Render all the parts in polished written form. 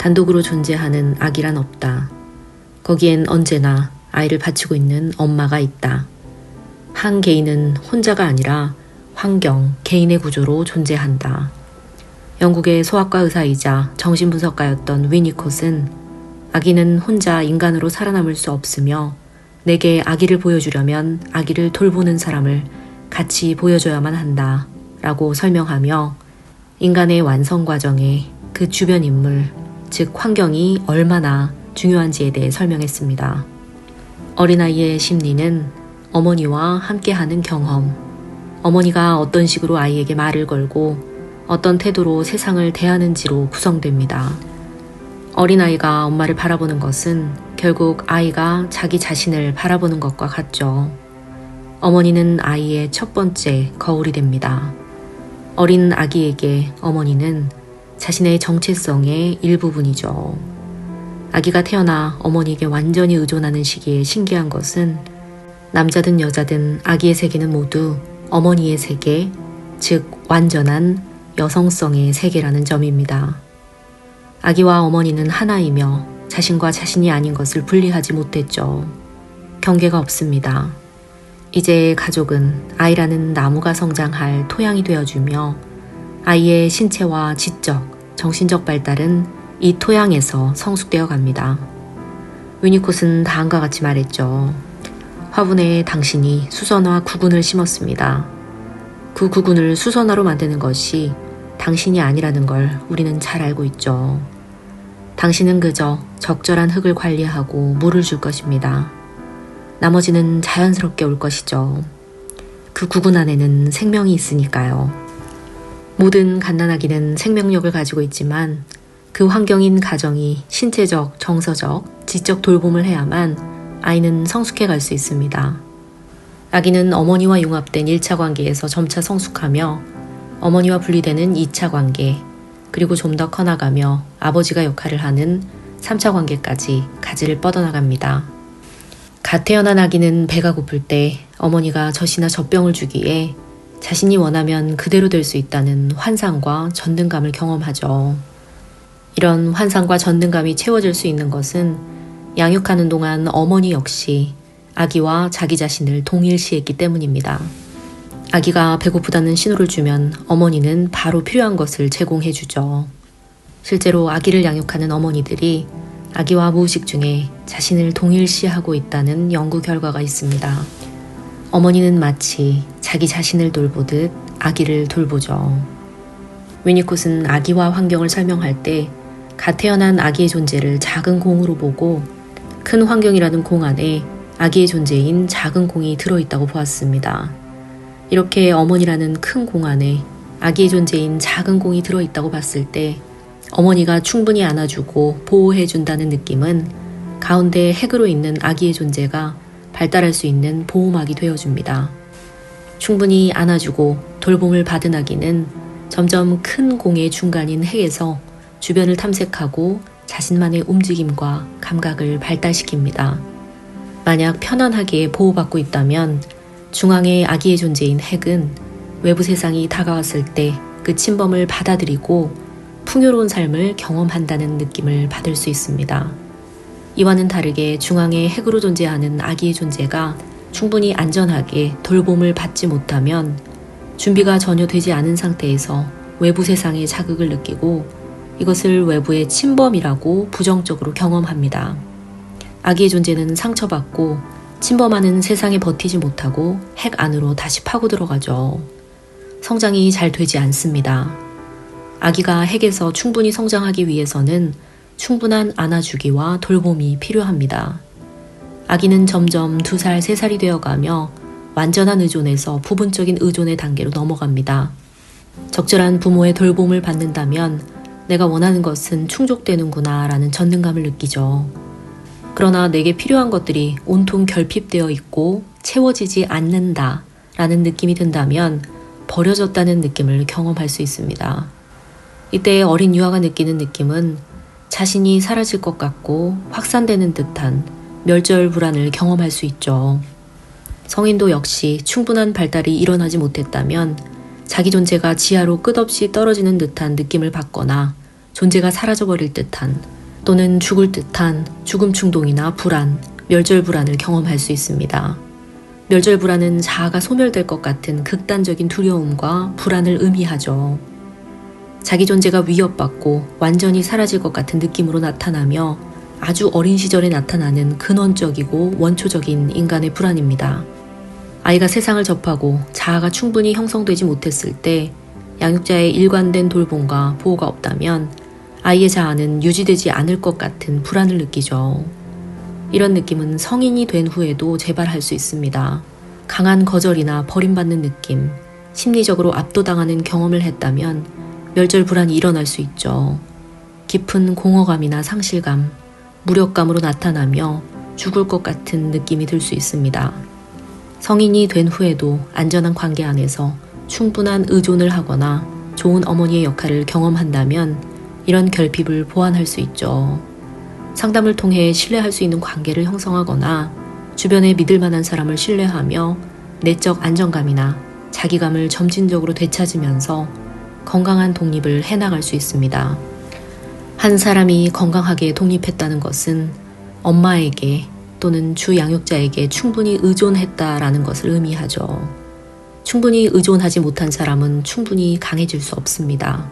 단독으로 존재하는 아기란 없다. 거기엔 언제나 아이를 바치고 있는 엄마가 있다. 한 개인은 혼자가 아니라 환경, 개인의 구조로 존재한다. 영국의 소아과 의사이자 정신분석가였던 위니콧은 아기는 혼자 인간으로 살아남을 수 없으며 내게 아기를 보여주려면 아기를 돌보는 사람을 같이 보여줘야만 한다 라고 설명하며 인간의 완성 과정에 그 주변 인물, 즉 환경이 얼마나 중요한지에 대해 설명했습니다. 어린아이의 심리는 어머니와 함께하는 경험, 어머니가 어떤 식으로 아이에게 말을 걸고 어떤 태도로 세상을 대하는지로 구성됩니다. 어린아이가 엄마를 바라보는 것은 결국 아이가 자기 자신을 바라보는 것과 같죠. 어머니는 아이의 첫 번째 거울이 됩니다. 어린 아기에게 어머니는 자신의 정체성의 일부분이죠. 아기가 태어나 어머니에게 완전히 의존하는 시기에 신기한 것은 남자든 여자든 아기의 세계는 모두 어머니의 세계, 즉 완전한 여성성의 세계라는 점입니다. 아기와 어머니는 하나이며 자신과 자신이 아닌 것을 분리하지 못했죠. 경계가 없습니다. 이제 가족은 아이라는 나무가 성장할 토양이 되어주며 아이의 신체와 지적, 정신적 발달은 이 토양에서 성숙되어 갑니다. 위니콧은 다음과 같이 말했죠. 화분에 당신이 수선화 구근을 심었습니다. 그 구근을 수선화로 만드는 것이 당신이 아니라는 걸 우리는 잘 알고 있죠. 당신은 그저 적절한 흙을 관리하고 물을 줄 것입니다. 나머지는 자연스럽게 올 것이죠. 그 구근 안에는 생명이 있으니까요. 모든 갓난아기는 생명력을 가지고 있지만 그 환경인 가정이 신체적, 정서적, 지적 돌봄을 해야만 아이는 성숙해 갈 수 있습니다. 아기는 어머니와 융합된 1차 관계에서 점차 성숙하며 어머니와 분리되는 2차 관계, 그리고 좀 더 커나가며 아버지가 역할을 하는 3차 관계까지 가지를 뻗어나갑니다. 갓 태어난 아기는 배가 고플 때 어머니가 젖이나 젖병을 주기에 자신이 원하면 그대로 될 수 있다는 환상과 전능감을 경험하죠. 이런 환상과 전능감이 채워질 수 있는 것은 양육하는 동안 어머니 역시 아기와 자기 자신을 동일시했기 때문입니다. 아기가 배고프다는 신호를 주면 어머니는 바로 필요한 것을 제공해 주죠. 실제로 아기를 양육하는 어머니들이 아기와 무의식 중에 자신을 동일시하고 있다는 연구 결과가 있습니다. 어머니는 마치 자기 자신을 돌보듯 아기를 돌보죠. 위니콧은 아기와 환경을 설명할 때 갓 태어난 아기의 존재를 작은 공으로 보고 큰 환경이라는 공 안에 아기의 존재인 작은 공이 들어있다고 보았습니다. 이렇게 어머니라는 큰 공 안에 아기의 존재인 작은 공이 들어있다고 봤을 때 어머니가 충분히 안아주고 보호해준다는 느낌은 가운데 핵으로 있는 아기의 존재가 발달할 수 있는 보호막이 되어줍니다. 충분히 안아주고 돌봄을 받은 아기는 점점 큰 공의 중간인 핵에서 주변을 탐색하고 자신만의 움직임과 감각을 발달시킵니다. 만약 편안하게 보호받고 있다면 중앙의 아기의 존재인 핵은 외부 세상이 다가왔을 때 그 침범을 받아들이고 풍요로운 삶을 경험한다는 느낌을 받을 수 있습니다. 이와는 다르게 중앙의 핵으로 존재하는 아기의 존재가 충분히 안전하게 돌봄을 받지 못하면 준비가 전혀 되지 않은 상태에서 외부 세상의 자극을 느끼고 이것을 외부의 침범이라고 부정적으로 경험합니다. 아기의 존재는 상처받고 침범하는 세상에 버티지 못하고 핵 안으로 다시 파고 들어가죠. 성장이 잘 되지 않습니다. 아기가 핵에서 충분히 성장하기 위해서는 충분한 안아주기와 돌봄이 필요합니다. 아기는 점점 2살, 3살이 되어가며 완전한 의존에서 부분적인 의존의 단계로 넘어갑니다. 적절한 부모의 돌봄을 받는다면 내가 원하는 것은 충족되는구나 라는 전능감을 느끼죠. 그러나 내게 필요한 것들이 온통 결핍되어 있고 채워지지 않는다 라는 느낌이 든다면 버려졌다는 느낌을 경험할 수 있습니다. 이때 어린 유아가 느끼는 느낌은 자신이 사라질 것 같고 확산되는 듯한 멸절 불안을 경험할 수 있죠. 성인도 역시 충분한 발달이 일어나지 못했다면 자기 존재가 지하로 끝없이 떨어지는 듯한 느낌을 받거나 존재가 사라져버릴 듯한 또는 죽을 듯한 죽음 충동이나 불안, 멸절불안을 경험할 수 있습니다. 멸절불안은 자아가 소멸될 것 같은 극단적인 두려움과 불안을 의미하죠. 자기 존재가 위협받고 완전히 사라질 것 같은 느낌으로 나타나며 아주 어린 시절에 나타나는 근원적이고 원초적인 인간의 불안입니다. 아이가 세상을 접하고 자아가 충분히 형성되지 못했을 때 양육자의 일관된 돌봄과 보호가 없다면 아이의 자아는 유지되지 않을 것 같은 불안을 느끼죠. 이런 느낌은 성인이 된 후에도 재발할 수 있습니다. 강한 거절이나 버림받는 느낌, 심리적으로 압도당하는 경험을 했다면 멸절불안이 일어날 수 있죠. 깊은 공허감이나 상실감, 무력감으로 나타나며 죽을 것 같은 느낌이 들 수 있습니다. 성인이 된 후에도 안전한 관계 안에서 충분한 의존을 하거나 좋은 어머니의 역할을 경험한다면 이런 결핍을 보완할 수 있죠. 상담을 통해 신뢰할 수 있는 관계를 형성하거나 주변에 믿을 만한 사람을 신뢰하며 내적 안정감이나 자기감을 점진적으로 되찾으면서 건강한 독립을 해나갈 수 있습니다. 한 사람이 건강하게 독립했다는 것은 엄마에게 또는 주 양육자에게 충분히 의존했다라는 것을 의미하죠. 충분히 의존하지 못한 사람은 충분히 강해질 수 없습니다.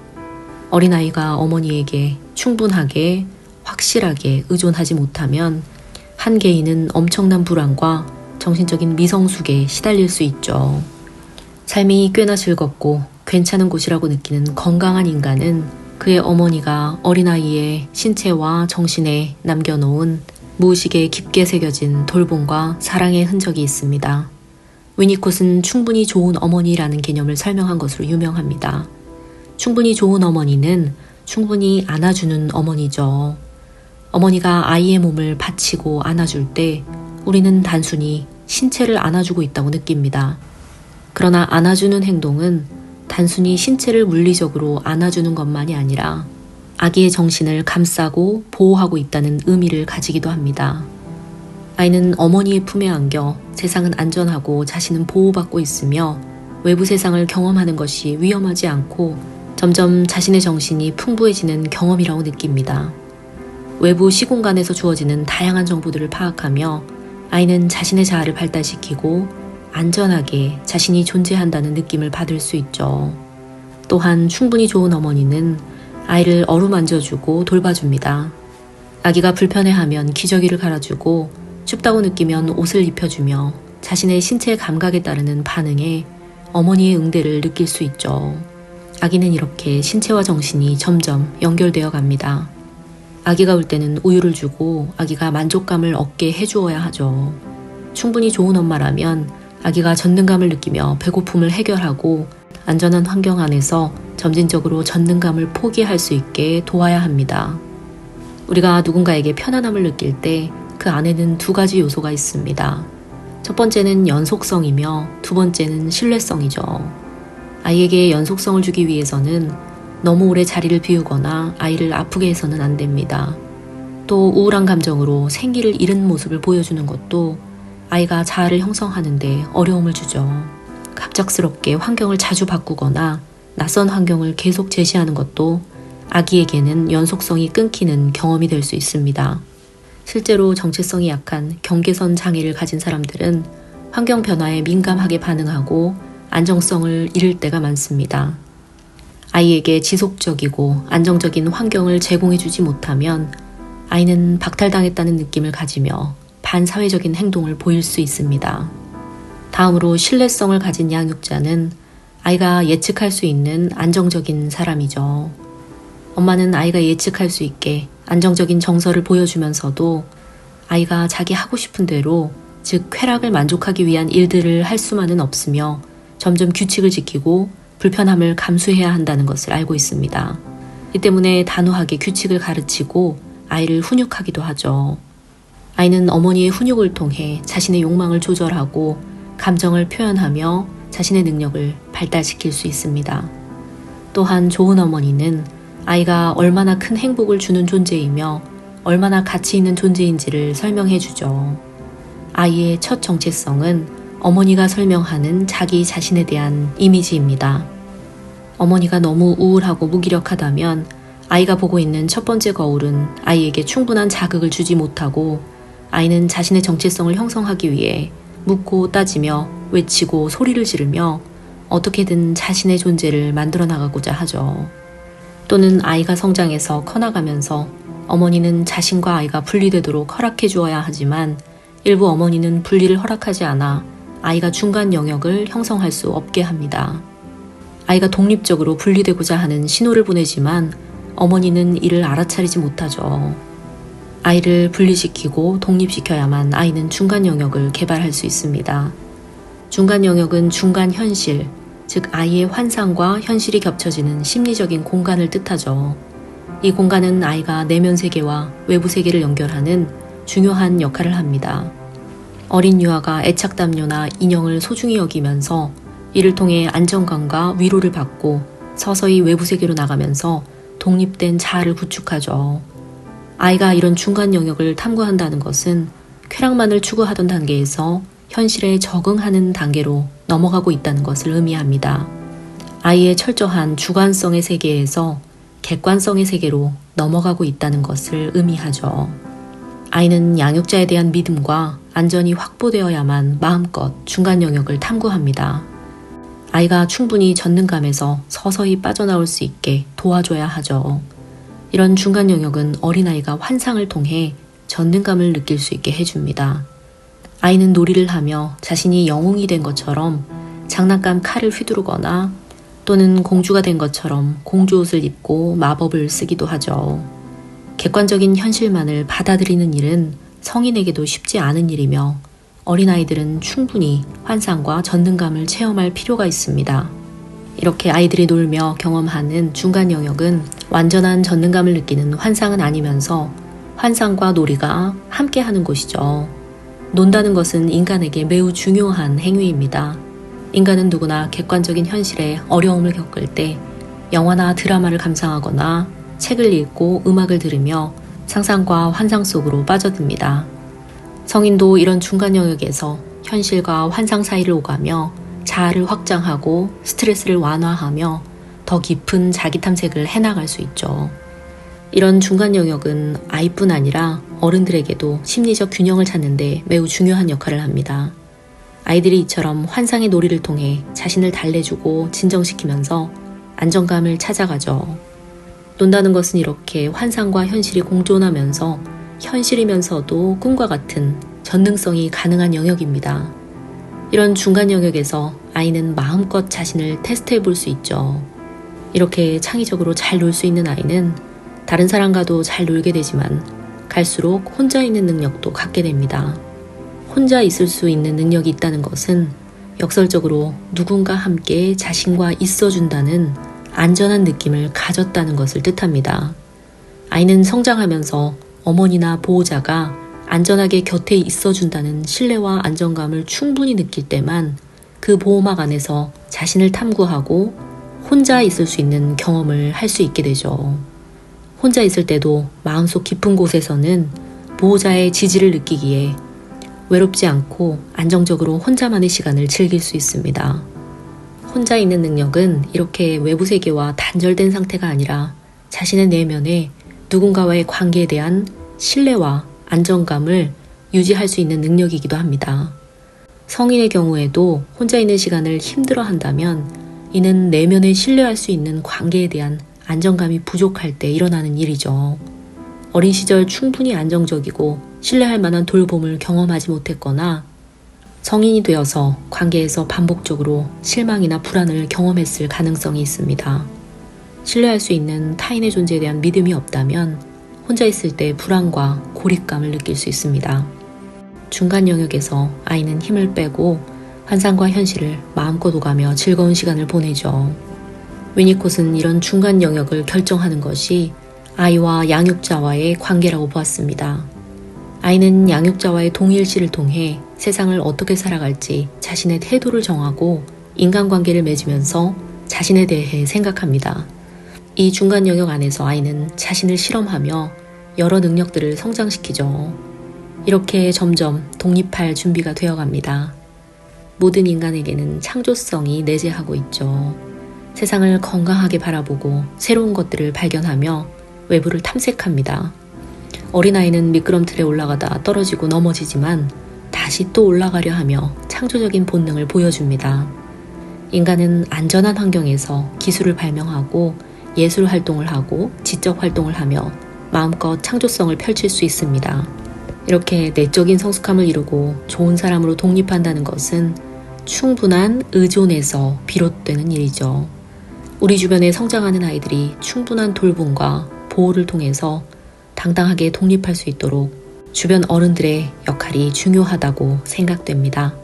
어린아이가 어머니에게 충분하게, 확실하게 의존하지 못하면 한 개인은 엄청난 불안과 정신적인 미성숙에 시달릴 수 있죠. 삶이 꽤나 즐겁고 괜찮은 곳이라고 느끼는 건강한 인간은 그의 어머니가 어린아이의 신체와 정신에 남겨놓은 무의식에 깊게 새겨진 돌봄과 사랑의 흔적이 있습니다. 위니콧은 충분히 좋은 어머니라는 개념을 설명한 것으로 유명합니다. 충분히 좋은 어머니는 충분히 안아주는 어머니죠. 어머니가 아이의 몸을 받치고 안아줄 때 우리는 단순히 신체를 안아주고 있다고 느낍니다. 그러나 안아주는 행동은 단순히 신체를 물리적으로 안아주는 것만이 아니라 아기의 정신을 감싸고 보호하고 있다는 의미를 가지기도 합니다. 아이는 어머니의 품에 안겨 세상은 안전하고 자신은 보호받고 있으며 외부 세상을 경험하는 것이 위험하지 않고 점점 자신의 정신이 풍부해지는 경험이라고 느낍니다. 외부 시공간에서 주어지는 다양한 정보들을 파악하며 아이는 자신의 자아를 발달시키고 안전하게 자신이 존재한다는 느낌을 받을 수 있죠. 또한 충분히 좋은 어머니는 아이를 어루만져주고 돌봐줍니다. 아기가 불편해하면 기저귀를 갈아주고 춥다고 느끼면 옷을 입혀주며 자신의 신체 감각에 따르는 반응에 어머니의 응대를 느낄 수 있죠. 아기는 이렇게 신체와 정신이 점점 연결되어 갑니다. 아기가 울 때는 우유를 주고 아기가 만족감을 얻게 해주어야 하죠. 충분히 좋은 엄마라면 아기가 전능감을 느끼며 배고픔을 해결하고 안전한 환경 안에서 점진적으로 전능감을 포기할 수 있게 도와야 합니다. 우리가 누군가에게 편안함을 느낄 때 그 안에는 두 가지 요소가 있습니다. 첫 번째는 연속성이며 두 번째는 신뢰성이죠. 아이에게 연속성을 주기 위해서는 너무 오래 자리를 비우거나 아이를 아프게 해서는 안 됩니다. 또 우울한 감정으로 생기를 잃은 모습을 보여주는 것도 아이가 자아를 형성하는데 어려움을 주죠. 갑작스럽게 환경을 자주 바꾸거나 낯선 환경을 계속 제시하는 것도 아기에게는 연속성이 끊기는 경험이 될 수 있습니다. 실제로 정체성이 약한 경계선 장애를 가진 사람들은 환경 변화에 민감하게 반응하고 안정성을 잃을 때가 많습니다. 아이에게 지속적이고 안정적인 환경을 제공해주지 못하면 아이는 박탈당했다는 느낌을 가지며 반사회적인 행동을 보일 수 있습니다. 다음으로 신뢰성을 가진 양육자는 아이가 예측할 수 있는 안정적인 사람이죠. 엄마는 아이가 예측할 수 있게 안정적인 정서를 보여주면서도 아이가 자기 하고 싶은 대로, 즉 쾌락을 만족하기 위한 일들을 할 수만은 없으며 점점 규칙을 지키고 불편함을 감수해야 한다는 것을 알고 있습니다. 이 때문에 단호하게 규칙을 가르치고 아이를 훈육하기도 하죠. 아이는 어머니의 훈육을 통해 자신의 욕망을 조절하고 감정을 표현하며 자신의 능력을 발달시킬 수 있습니다. 또한 좋은 어머니는 아이가 얼마나 큰 행복을 주는 존재이며 얼마나 가치 있는 존재인지를 설명해 주죠. 아이의 첫 정체성은 어머니가 설명하는 자기 자신에 대한 이미지입니다. 어머니가 너무 우울하고 무기력하다면 아이가 보고 있는 첫 번째 거울은 아이에게 충분한 자극을 주지 못하고 아이는 자신의 정체성을 형성하기 위해 묻고 따지며 외치고 소리를 지르며 어떻게든 자신의 존재를 만들어 나가고자 하죠. 또는 아이가 성장해서 커나가면서 어머니는 자신과 아이가 분리되도록 허락해 주어야 하지만 일부 어머니는 분리를 허락하지 않아 아이가 중간 영역을 형성할 수 없게 합니다. 아이가 독립적으로 분리되고자 하는 신호를 보내지만 어머니는 이를 알아차리지 못하죠. 아이를 분리시키고 독립시켜야만 아이는 중간 영역을 개발할 수 있습니다. 중간 영역은 중간 현실, 즉 아이의 환상과 현실이 겹쳐지는 심리적인 공간을 뜻하죠. 이 공간은 아이가 내면 세계와 외부 세계를 연결하는 중요한 역할을 합니다. 어린 유아가 애착담요나 인형을 소중히 여기면서 이를 통해 안정감과 위로를 받고 서서히 외부 세계로 나가면서 독립된 자아를 구축하죠. 아이가 이런 중간 영역을 탐구한다는 것은 쾌락만을 추구하던 단계에서 현실에 적응하는 단계로 넘어가고 있다는 것을 의미합니다. 아이의 철저한 주관성의 세계에서 객관성의 세계로 넘어가고 있다는 것을 의미하죠. 아이는 양육자에 대한 믿음과 안전이 확보되어야만 마음껏 중간 영역을 탐구합니다. 아이가 충분히 전능감에서 서서히 빠져나올 수 있게 도와줘야 하죠. 이런 중간 영역은 어린아이가 환상을 통해 전능감을 느낄 수 있게 해줍니다. 아이는 놀이를 하며 자신이 영웅이 된 것처럼 장난감 칼을 휘두르거나 또는 공주가 된 것처럼 공주 옷을 입고 마법을 쓰기도 하죠. 객관적인 현실만을 받아들이는 일은 성인에게도 쉽지 않은 일이며 어린아이들은 충분히 환상과 전능감을 체험할 필요가 있습니다. 이렇게 아이들이 놀며 경험하는 중간 영역은 완전한 전능감을 느끼는 환상은 아니면서 환상과 놀이가 함께하는 곳이죠. 논다는 것은 인간에게 매우 중요한 행위입니다. 인간은 누구나 객관적인 현실에 어려움을 겪을 때 영화나 드라마를 감상하거나 책을 읽고 음악을 들으며 상상과 환상 속으로 빠져듭니다. 성인도 이런 중간 영역에서 현실과 환상 사이를 오가며 자아를 확장하고 스트레스를 완화하며 더 깊은 자기 탐색을 해나갈 수 있죠. 이런 중간 영역은 아이뿐 아니라 어른들에게도 심리적 균형을 찾는 데 매우 중요한 역할을 합니다. 아이들이 이처럼 환상의 놀이를 통해 자신을 달래주고 진정시키면서 안정감을 찾아가죠. 논다는 것은 이렇게 환상과 현실이 공존하면서 현실이면서도 꿈과 같은 전능성이 가능한 영역입니다. 이런 중간 영역에서 아이는 마음껏 자신을 테스트해 볼 수 있죠. 이렇게 창의적으로 잘 놀 수 있는 아이는 다른 사람과도 잘 놀게 되지만 갈수록 혼자 있는 능력도 갖게 됩니다. 혼자 있을 수 있는 능력이 있다는 것은 역설적으로 누군가 함께 자신과 있어준다는 안전한 느낌을 가졌다는 것을 뜻합니다. 아이는 성장하면서 어머니나 보호자가 안전하게 곁에 있어준다는 신뢰와 안정감을 충분히 느낄 때만 그 보호막 안에서 자신을 탐구하고 혼자 있을 수 있는 경험을 할 수 있게 되죠. 혼자 있을 때도 마음속 깊은 곳에서는 보호자의 지지를 느끼기에 외롭지 않고 안정적으로 혼자만의 시간을 즐길 수 있습니다. 혼자 있는 능력은 이렇게 외부 세계와 단절된 상태가 아니라 자신의 내면에 누군가와의 관계에 대한 신뢰와 안정감을 유지할 수 있는 능력이기도 합니다. 성인의 경우에도 혼자 있는 시간을 힘들어 한다면 이는 내면에 신뢰할 수 있는 관계에 대한 안정감이 부족할 때 일어나는 일이죠. 어린 시절 충분히 안정적이고 신뢰할 만한 돌봄을 경험하지 못했거나 성인이 되어서 관계에서 반복적으로 실망이나 불안을 경험했을 가능성이 있습니다. 신뢰할 수 있는 타인의 존재에 대한 믿음이 없다면 혼자 있을 때 불안과 고립감을 느낄 수 있습니다. 중간 영역에서 아이는 힘을 빼고 환상과 현실을 마음껏 오가며 즐거운 시간을 보내죠. 위니콧은 이런 중간 영역을 결정하는 것이 아이와 양육자와의 관계라고 보았습니다. 아이는 양육자와의 동일시를 통해 세상을 어떻게 살아갈지 자신의 태도를 정하고 인간관계를 맺으면서 자신에 대해 생각합니다. 이 중간 영역 안에서 아이는 자신을 실험하며 여러 능력들을 성장시키죠. 이렇게 점점 독립할 준비가 되어갑니다. 모든 인간에게는 창조성이 내재하고 있죠. 세상을 건강하게 바라보고 새로운 것들을 발견하며 외부를 탐색합니다. 어린아이는 미끄럼틀에 올라가다 떨어지고 넘어지지만 다시 또 올라가려 하며 창조적인 본능을 보여줍니다. 인간은 안전한 환경에서 기술을 발명하고 예술 활동을 하고 지적 활동을 하며 마음껏 창조성을 펼칠 수 있습니다. 이렇게 내적인 성숙함을 이루고 좋은 사람으로 독립한다는 것은 충분한 의존에서 비롯되는 일이죠. 우리 주변에 성장하는 아이들이 충분한 돌봄과 보호를 통해서 당당하게 독립할 수 있도록 주변 어른들의 역할이 중요하다고 생각됩니다.